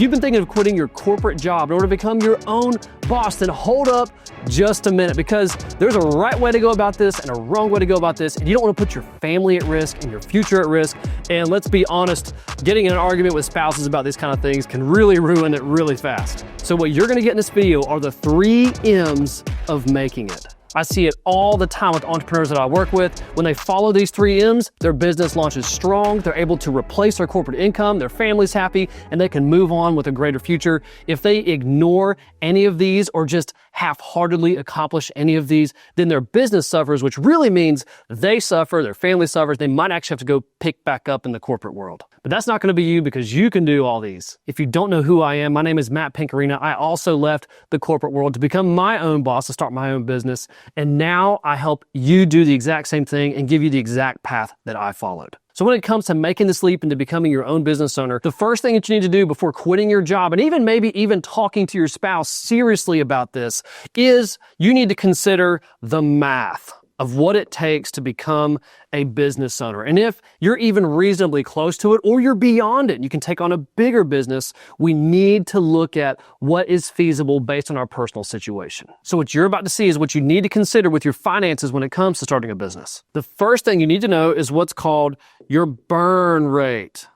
you've been thinking of quitting your corporate job in order to become your own boss, then hold up just a minute, because there's a right way to go about this and a wrong way to go about this, and you don't want to put your family at risk and your future at risk. And let's be honest, getting in an argument with spouses about these kind of things can really ruin it really fast. So what you're going to get in this video are the 3 M's of making it. I see it all the time with entrepreneurs that I work with. When they follow these 3 M's, their business launches strong, they're able to replace their corporate income, their family's happy, and they can move on with a greater future. If they ignore any of these or just half-heartedly accomplish any of these, then their business suffers, which really means they suffer, their family suffers, they might actually have to go pick back up in the corporate world. But that's not going to be you, because you can do all these. If you don't know who I am, my name is Matt Pinkarina. I also left the corporate world to become my own boss, to start my own business. And now I help you do the exact same thing and give you the exact path that I followed. So when it comes to making this leap into becoming your own business owner, the first thing that you need to do before quitting your job, and maybe even talking to your spouse seriously about this, is you need to consider the math of what it takes to become a business owner. And if you're even reasonably close to it, or you're beyond it, and you can take on a bigger business, we need to look at what is feasible based on our personal situation. So what you're about to see is what you need to consider with your finances when it comes to starting a business. The first thing you need to know is what's called your burn rate.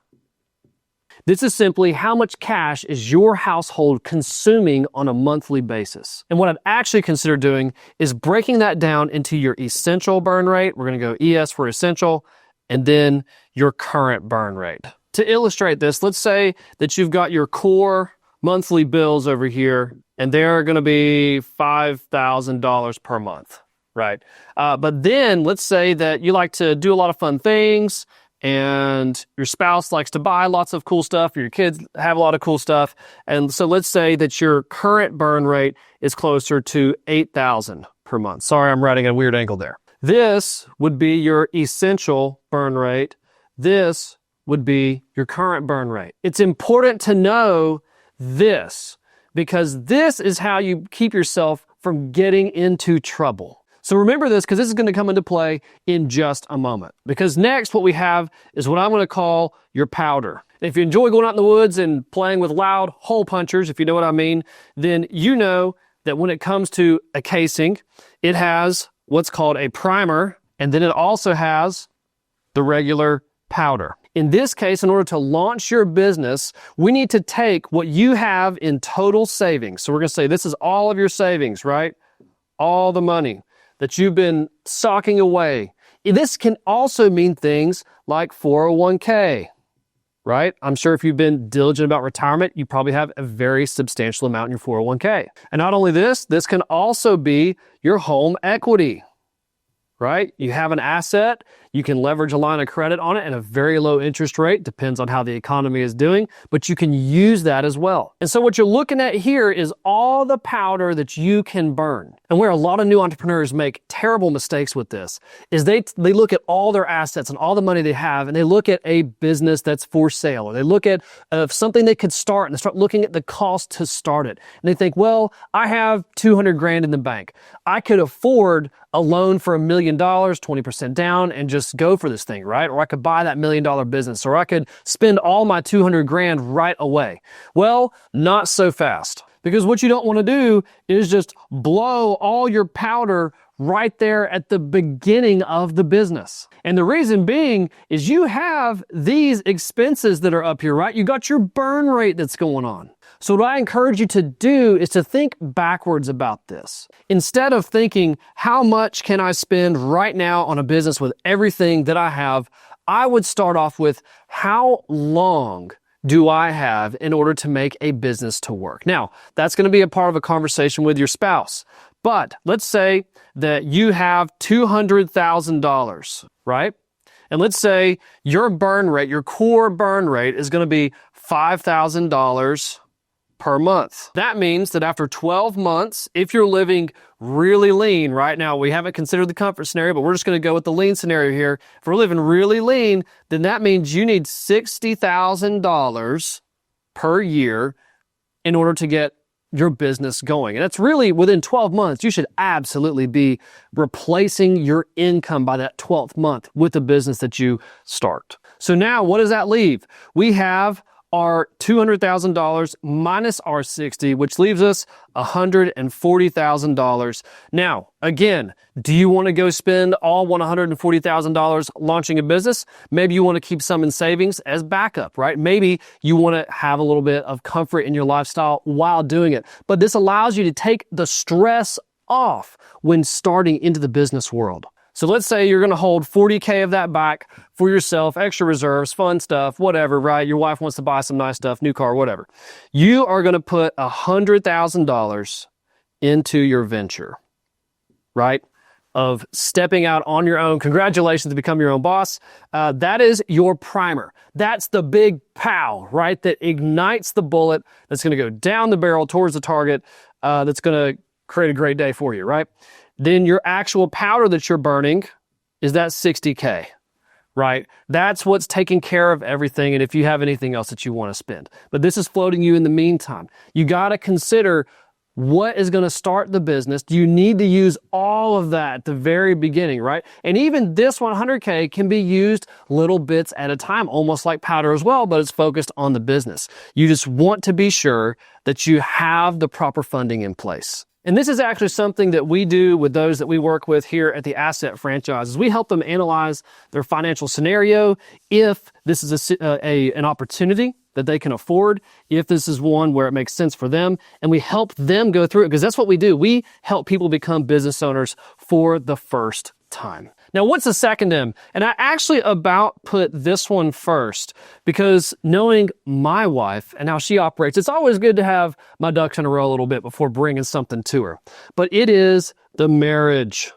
This is simply how much cash is your household consuming on a monthly basis. And what I'd actually consider doing is breaking that down into your essential burn rate. We're going to go ES for essential, and then your current burn rate. To illustrate this, let's say that you've got your core monthly bills over here, and they're going to be $5,000 per month, right? But then let's say that you like to do a lot of fun things, and your spouse likes to buy lots of cool stuff, or your kids have a lot of cool stuff. And so let's say that your current burn rate is closer to $8,000 per month. Sorry, I'm writing at a weird angle there. This would be your essential burn rate. This would be your current burn rate. It's important to know this, because this is how you keep yourself from getting into trouble. So remember this, because this is going to come into play in just a moment. Because next, what we have is what I'm going to call your powder. And if you enjoy going out in the woods and playing with loud hole punchers, if you know what I mean, then you know that when it comes to a casing, it has what's called a primer, and then it also has the regular powder. In this case, in order to launch your business, we need to take what you have in total savings. So we're going to say this is all of your savings, right? All the money that you've been socking away. This can also mean things like 401k, right? I'm sure if you've been diligent about retirement, you probably have a very substantial amount in your 401k. And not only this can also be your home equity, right? You have an asset, you can leverage a line of credit on it at a very low interest rate, depends on how the economy is doing, but you can use that as well. And so what you're looking at here is all the powder that you can burn. And where a lot of new entrepreneurs make terrible mistakes with this is they look at all their assets and all the money they have, and they look at a business that's for sale, or they look at something they could start, and they start looking at the cost to start it. And they think, well, I have 200 grand in the bank. I could afford a loan for $1 million, 20% down, and just go for this thing, right? Or I could buy that $1 million business, or I could spend all my 200 grand right away. Well, not so fast. Because what you don't want to do is just blow all your powder right there at the beginning of the business. And the reason being is you have these expenses that are up here, right? You got your burn rate that's going on. So what I encourage you to do is to think backwards about this. Instead of thinking, how much can I spend right now on a business with everything that I have, I would start off with, how long do I have in order to make a business to work? Now, that's going to be a part of a conversation with your spouse. But let's say that you have $200,000, right? And let's say your burn rate, your core burn rate, is going to be $5,000 per month. That means that after 12 months, if you're living really lean, right now, we haven't considered the comfort scenario, but we're just going to go with the lean scenario here. If we're living really lean, then that means you need $60,000 per year in order to get your business going. And it's really within 12 months, you should absolutely be replacing your income by that 12th month with the business that you start. So now what does that leave? We have our $200,000 minus our 60, which leaves us $140,000. Now, again, do you want to go spend all $140,000 launching a business? Maybe you want to keep some in savings as backup, right? Maybe you want to have a little bit of comfort in your lifestyle while doing it. But this allows you to take the stress off when starting into the business world. So let's say you're going to hold 40K of that back for yourself, extra reserves, fun stuff, whatever, right? Your wife wants to buy some nice stuff, new car, whatever. You are going to put $100,000 into your venture, right? Of stepping out on your own. Congratulations to become your own boss. That is your primer. That's the big pow, right? That ignites the bullet that's going to go down the barrel towards the target. That's going to create a great day for you, right? Then your actual powder that you're burning is that 60K, right? That's what's taking care of everything, and if you have anything else that you want to spend. But this is floating you in the meantime. You got to consider what is going to start the business. Do you need to use all of that at the very beginning, right? And even this 100K can be used little bits at a time, almost like powder as well, but it's focused on the business. You just want to be sure that you have the proper funding in place. And this is actually something that we do with those that we work with here at the Assett franchise. We help them analyze their financial scenario, if this is an opportunity that they can afford, if this is one where it makes sense for them, and we help them go through it, because that's what we do. We help people become business owners for the first time. Now, what's the second M? And I actually about put this one first, because knowing my wife and how she operates, it's always good to have my ducks in a row a little bit before bringing something to her. But it is the marriage.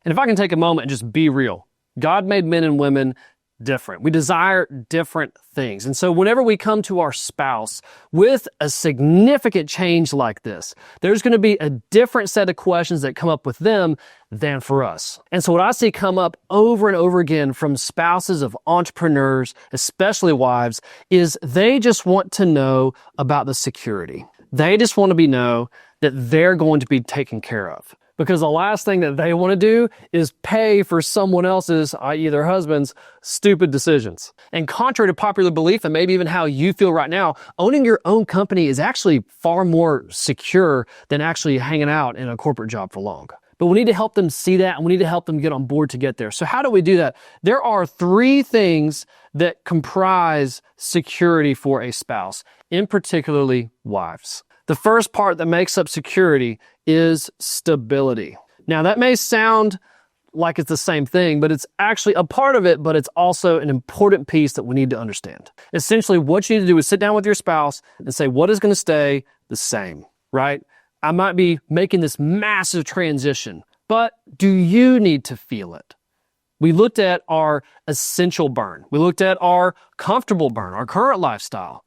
And if I can take a moment and just be real, God made men and women different. We desire different things. And so whenever we come to our spouse with a significant change like this, there's going to be a different set of questions that come up with them than for us. And so what I see come up over and over again from spouses of entrepreneurs, especially wives, is they just want to know about the security. They just want to know that they're going to be taken care of. Because the last thing that they want to do is pay for someone else's, i.e. their husband's, stupid decisions. And contrary to popular belief, and maybe even how you feel right now, owning your own company is actually far more secure than actually hanging out in a corporate job for long. But we need to help them see that, and we need to help them get on board to get there. So how do we do that? There are 3 things that comprise security for a spouse, in particularly wives. The first part that makes up security is stability. Now, that may sound like it's the same thing, but it's actually a part of it, but it's also an important piece that we need to understand. Essentially, what you need to do is sit down with your spouse and say, what is going to stay the same, right? I might be making this massive transition, but do you need to feel it? We looked at our essential burn. We looked at our comfortable burn, our current lifestyle.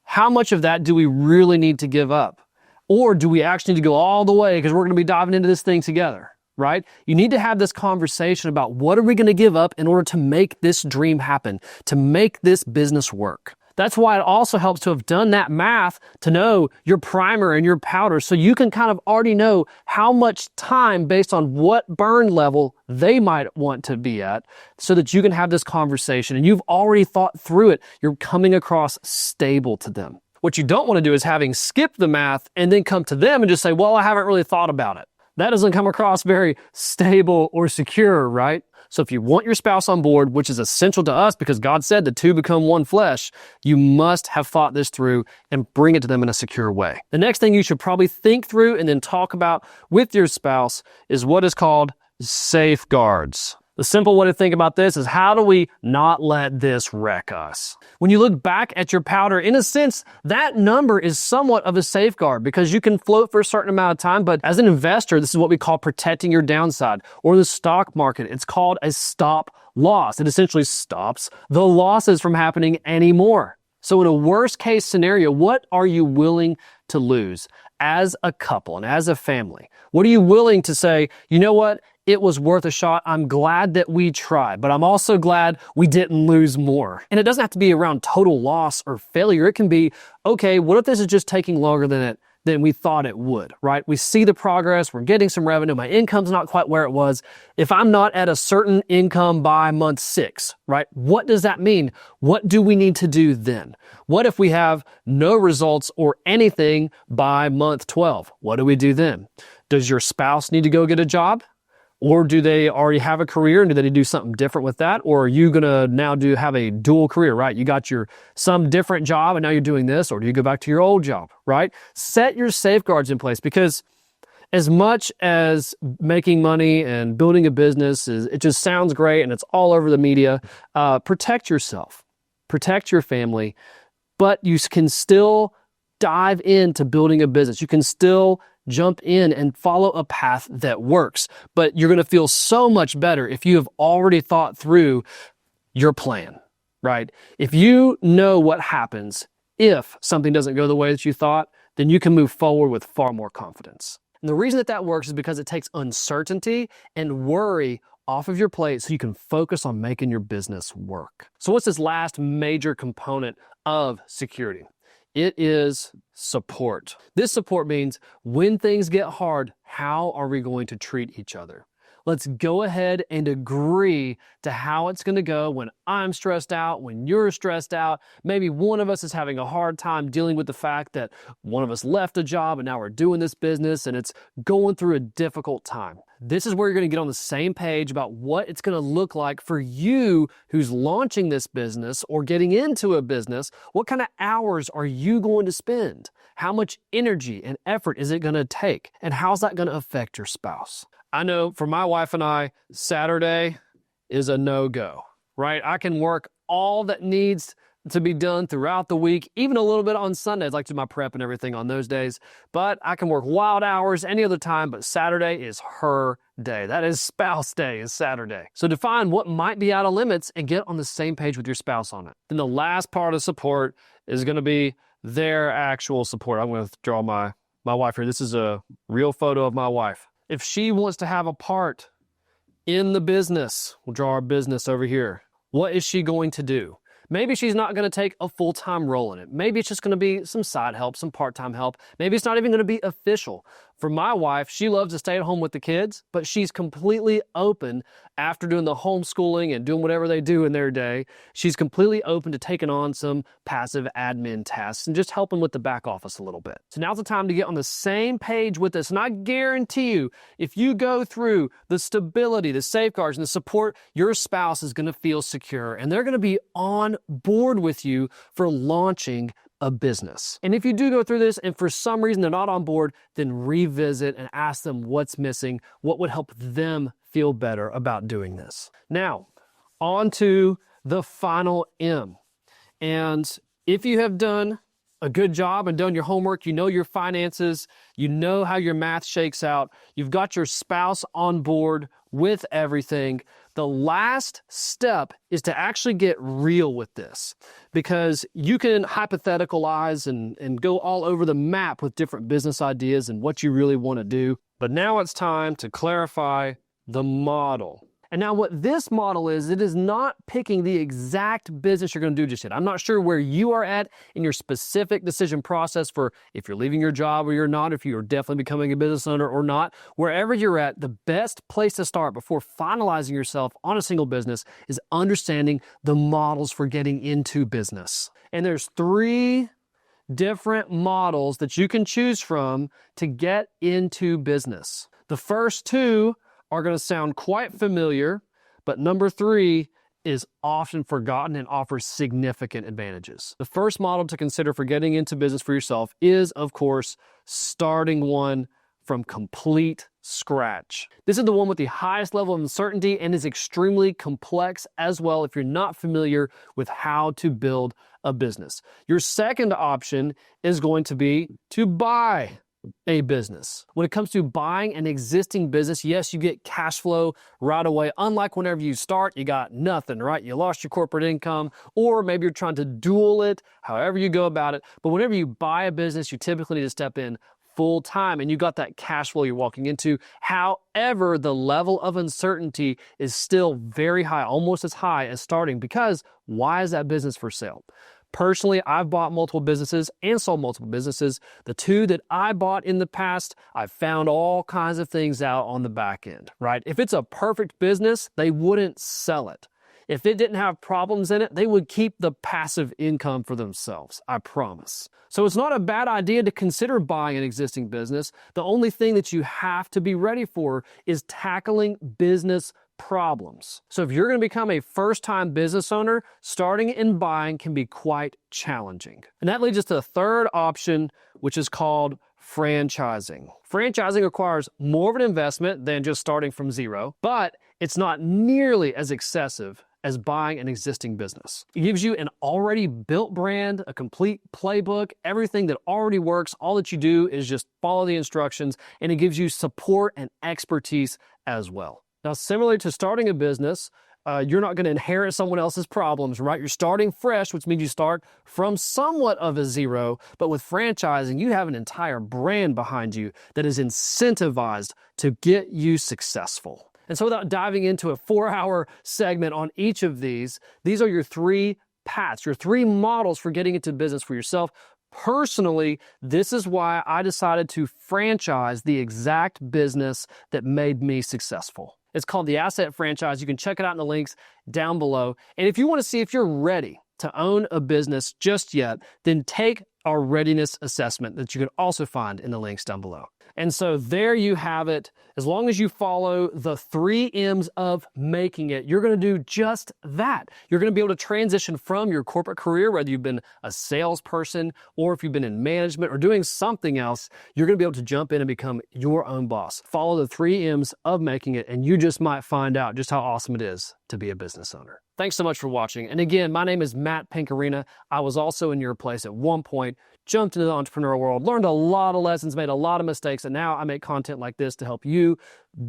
How much of that do we really need to give up? Or do we actually need to go all the way because we're going to be diving into this thing together, right? You need to have this conversation about what are we going to give up in order to make this dream happen, to make this business work. That's why it also helps to have done that math to know your primer and your powder, so you can kind of already know how much time based on what burn level they might want to be at, so that you can have this conversation and you've already thought through it. You're coming across stable to them. What you don't want to do is having skipped the math and then come to them and just say, well, I haven't really thought about it. That doesn't come across very stable or secure, right? So if you want your spouse on board, which is essential to us because God said the 2 become one flesh, you must have thought this through and bring it to them in a secure way. The next thing you should probably think through and then talk about with your spouse is what is called safeguards. The simple way to think about this is, how do we not let this wreck us? When you look back at your powder, in a sense, that number is somewhat of a safeguard because you can float for a certain amount of time, but as an investor, this is what we call protecting your downside. Or the stock market, it's called a stop loss. It essentially stops the losses from happening anymore. So in a worst case scenario, what are you willing to lose as a couple and as a family? What are you willing to say, you know what? It was worth a shot. I'm glad that we tried, but I'm also glad we didn't lose more. And it doesn't have to be around total loss or failure. It can be, okay, what if this is just taking longer than it than we thought it would, right? We see the progress, we're getting some revenue, my income's not quite where it was. If I'm not at a certain income by month 6, right? What does that mean? What do we need to do then? What if we have no results or anything by month 12? What do we do then? Does your spouse need to go get a job? Or do they already have a career and do they do something different with that? Or are you gonna now have a dual career, right? You got some different job and now you're doing this, or do you go back to your old job, right? Set your safeguards in place, because as much as making money and building a business it just sounds great and it's all over the media, protect yourself, protect your family, but you can still dive into building a business. You can still jump in and follow a path that works. But you're going to feel so much better if you have already thought through your plan, right? If you know what happens if something doesn't go the way that you thought, then you can move forward with far more confidence. And the reason that works is because it takes uncertainty and worry off of your plate so you can focus on making your business work. So what's this last major component of security? It is support. This support means when things get hard, how are we going to treat each other? Let's go ahead and agree to how it's going to go when I'm stressed out, when you're stressed out. Maybe one of us is having a hard time dealing with the fact that one of us left a job and now we're doing this business and it's going through a difficult time. This is where you're going to get on the same page about what it's going to look like for you who's launching this business or getting into a business. What kind of hours are you going to spend? How much energy and effort is it going to take? And how's that going to affect your spouse? I know for my wife and I, Saturday is a no-go, right? I can work all that needs to be done throughout the week, even a little bit on Sundays, like do my prep and everything on those days. But I can work wild hours any other time, but Saturday is her day. That is spouse day, is Saturday. So define what might be out of limits and get on the same page with your spouse on it. Then the last part of support is going to be their actual support. I'm going to draw my wife here. This is a real photo of my wife. If she wants to have a part in the business, we'll draw our business over here. What is she going to do? Maybe she's not going to take a full-time role in it. Maybe it's just going to be some side help, some part-time help. Maybe it's not even going to be official. For my wife, she loves to stay at home with the kids, but she's completely open after doing the homeschooling and doing whatever they do in their day. She's completely open to taking on some passive admin tasks and just helping with the back office a little bit. So now's the time to get on the same page with this. And I guarantee you, if you go through the stability, the safeguards, and the support, your spouse is going to feel secure and they're going to be on board with you for launching a business. And if you do go through this and for some reason they're not on board, then revisit and ask them what's missing, what would help them feel better about doing this. Now, on to the final M. And if you have done a good job and done your homework, you know your finances, you know how your math shakes out, you've got your spouse on board with everything, the last step is to actually get real with this, because you can hypotheticalize and go all over the map with different business ideas and what you really want to do. But now it's time to clarify the model. And now what this model is, it is not picking the exact business you're going to do just yet. I'm not sure where you are at in your specific decision process for if you're leaving your job or you're not, if you're definitely becoming a business owner or not. Wherever you're at, the best place to start before finalizing yourself on a single business is understanding the models for getting into business. And there's 3 different models that you can choose from to get into business. The first 2 are going to sound quite familiar, but number 3 is often forgotten and offers significant advantages. The first model to consider for getting into business for yourself is, of course, starting one from complete scratch. This is the one with the highest level of uncertainty and is extremely complex as well if you're not familiar with how to build a business. Your second option is going to be to buy a business. When it comes to buying an existing business, yes, you get cash flow right away. Unlike whenever you start, you got nothing, right? You lost your corporate income, or maybe you're trying to dual it, however you go about it. But whenever you buy a business, you typically need to step in full time and you got that cash flow you're walking into. However, the level of uncertainty is still very high, almost as high as starting, because why is that business for sale? Personally, I've bought multiple businesses and sold multiple businesses. The two that I bought in the past, I've found all kinds of things out on the back end, right? If it's a perfect business, they wouldn't sell it. If it didn't have problems in it, they would keep the passive income for themselves, I promise. So it's not a bad idea to consider buying an existing business. The only thing that you have to be ready for is tackling business problems. So if you're going to become a first-time business owner, starting and buying can be quite challenging. And that leads us to the third option, which is called franchising. Franchising requires more of an investment than just starting from zero, but it's not nearly as excessive as buying an existing business. It gives you an already built brand, a complete playbook, everything that already works. All that you do is just follow the instructions, and it gives you support and expertise as well. Now, similar to starting a business, you're not going to inherit someone else's problems, right? You're starting fresh, which means you start from somewhat of a zero. But with franchising, you have an entire brand behind you that is incentivized to get you successful. And so without diving into a 4-hour segment on each of these are your three paths, your three models for getting into business for yourself. Personally, this is why I decided to franchise the exact business that made me successful. It's called the Assett franchise. You can check it out in the links down below. And if you want to see if you're ready to own a business just yet, then take our readiness assessment that you can also find in the links down below. And so there you have it. As long as you follow the 3 M's of making it, you're going to do just that. You're going to be able to transition from your corporate career, whether you've been a salesperson or if you've been in management or doing something else, you're going to be able to jump in and become your own boss. Follow the 3 M's of making it, and you just might find out just how awesome it is to be a business owner. Thanks so much for watching. And again, my name is Matt Pinkarena. I was also in your place at one point, jumped into the entrepreneurial world, learned a lot of lessons, made a lot of mistakes, and now I make content like this to help you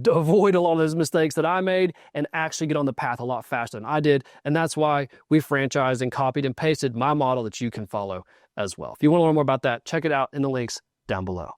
avoid a lot of those mistakes that I made and actually get on the path a lot faster than I did. And that's why we franchised and copied and pasted my model that you can follow as well. If you want to learn more about that, check it out in the links down below.